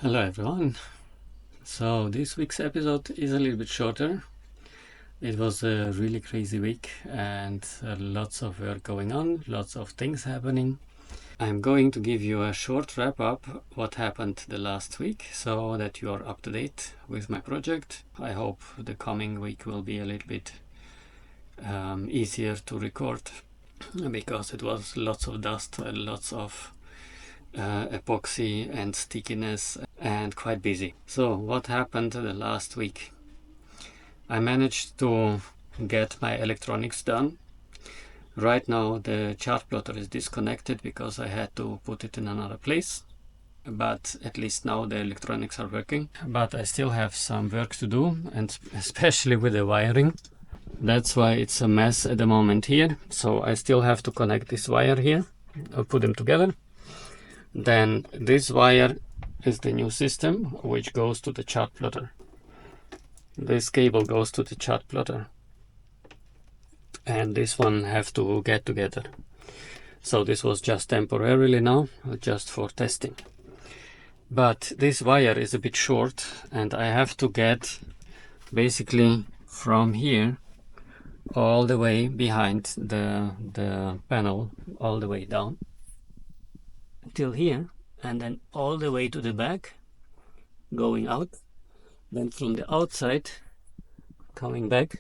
Hello everyone. So this week's episode is a little bit shorter. It was a really crazy week and lots of work going on, lots of things happening. I'm going to give you a short wrap up what happened the last week so that you are up to date with my project. I hope the coming week will be a little bit easier to record because it was lots of dust and lots of epoxy and stickiness and quite busy. So what happened the last week? I managed to get my electronics done. Right now the chart plotter is disconnected because I had to put it in another place, but at least now the electronics are working. But I still have some work to do, and especially with the wiring. That's why it's a mess at the moment here. So I still have to connect this wire here. I'll put them together. Then this wire is the new system which goes to the chart plotter. This cable goes to the chart plotter, and this one have to get together. So this was just temporarily now, just for testing. But this wire is a bit short and I have to get basically from here all the way behind the panel, all the way down till here, and then all the way to the back, going out. Then from the outside coming back,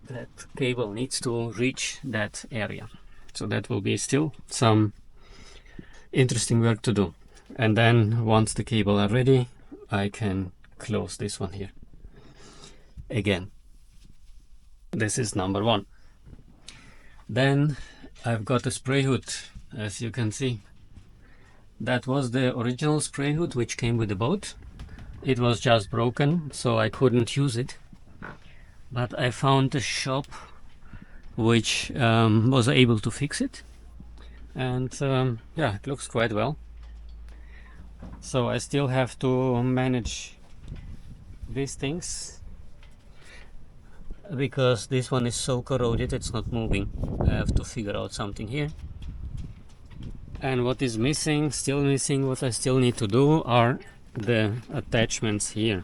that cable needs to reach that area. So that will be still some interesting work to do. And then once the cable are ready, I can close this one here again. This is number one. Then I've got a spray hood, as you can see. That was the original spray hood which came with the boat. It was just broken, so I couldn't use it. But I found a shop which was able to fix it. And yeah, it looks quite well. So I still have to manage these things, because this one is so corroded it's not moving. I have to figure out something here. And what is missing, what I still need to do are the attachments here.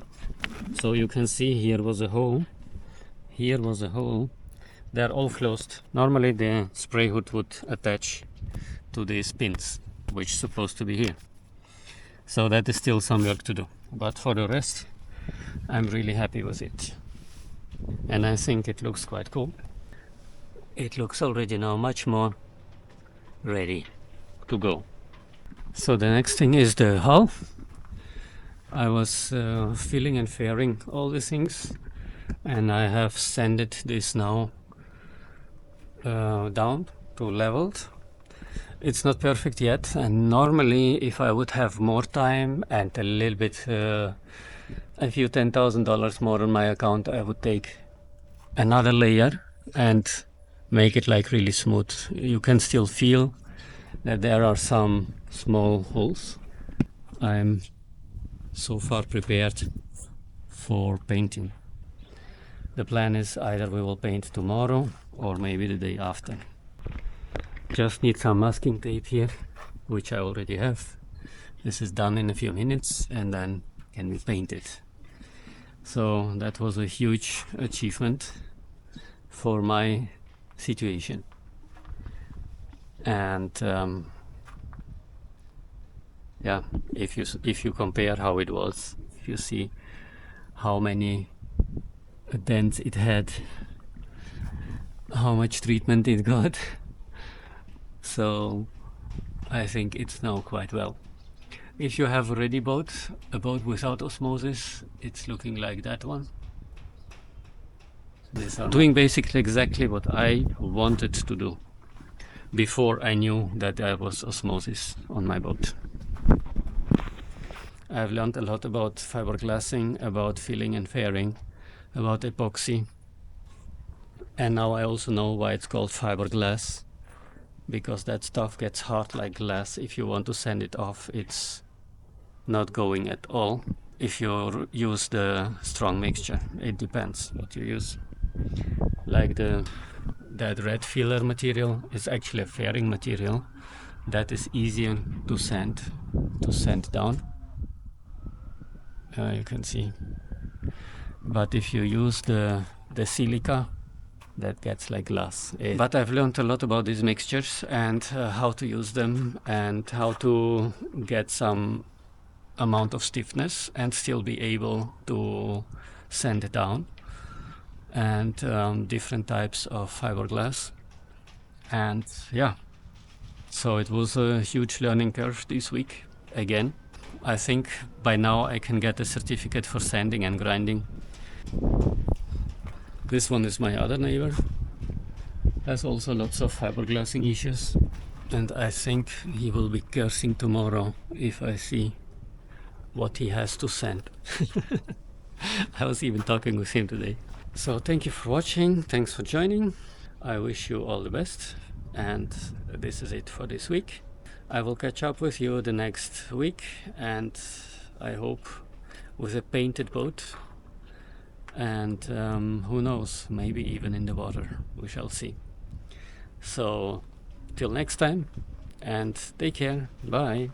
So you can see here was a hole, here was a hole. They're all closed. Normally the spray hood would attach to these pins, which is supposed to be here. So that is still some work to do. But for the rest, I'm really happy with it. And I think it looks quite cool. It looks already now much more ready to go. So the next thing is the hull. I was filling and fairing all the things, and I have sanded this now down to leveled. It's not perfect yet, and normally if I would have more time and a little bit a few $10,000 more on my account, I would take another layer and make it like really smooth. You can still feel that there are some small holes. I'm so far prepared for painting. The plan is either we will paint tomorrow or maybe the day after. Just need some masking tape here, which I already have. This is done in a few minutes and then can be painted. So that was a huge achievement for my situation. And yeah, if you compare how it was, if you see how many dents it had, how much treatment it got, so I think it's now quite well. If you have already bought a boat without osmosis, it's looking like that one. These are doing basically exactly what I wanted to do before I knew that there was osmosis on my boat. I've learned a lot about fiberglassing, about filling and fairing, about epoxy, and now I also know why it's called fiberglass, because that stuff gets hard like glass. If you want to sand it off, it's not going at all. If you use the strong mixture, it depends what you use. Like that red filler material is actually a fairing material that is easier to sand down. you can see. But if you use the silica, that gets like glass. But I've learned a lot about these mixtures and how to use them and how to get some amount of stiffness and still be able to sand it down, and different types of fiberglass. And yeah, so it was a huge learning curve this week again. I think by now I can get a certificate for sanding and grinding. This one is my other neighbor. Has also lots of fiberglassing issues, and I think he will be cursing tomorrow if I see what he has to sand. I was even talking with him today. So thank you for watching, thanks for joining. I wish you all the best, and this is it for this week. I will catch up with you the next week, and I hope with a painted boat, and who knows, maybe even in the water, we shall see. So till next time, and take care, bye.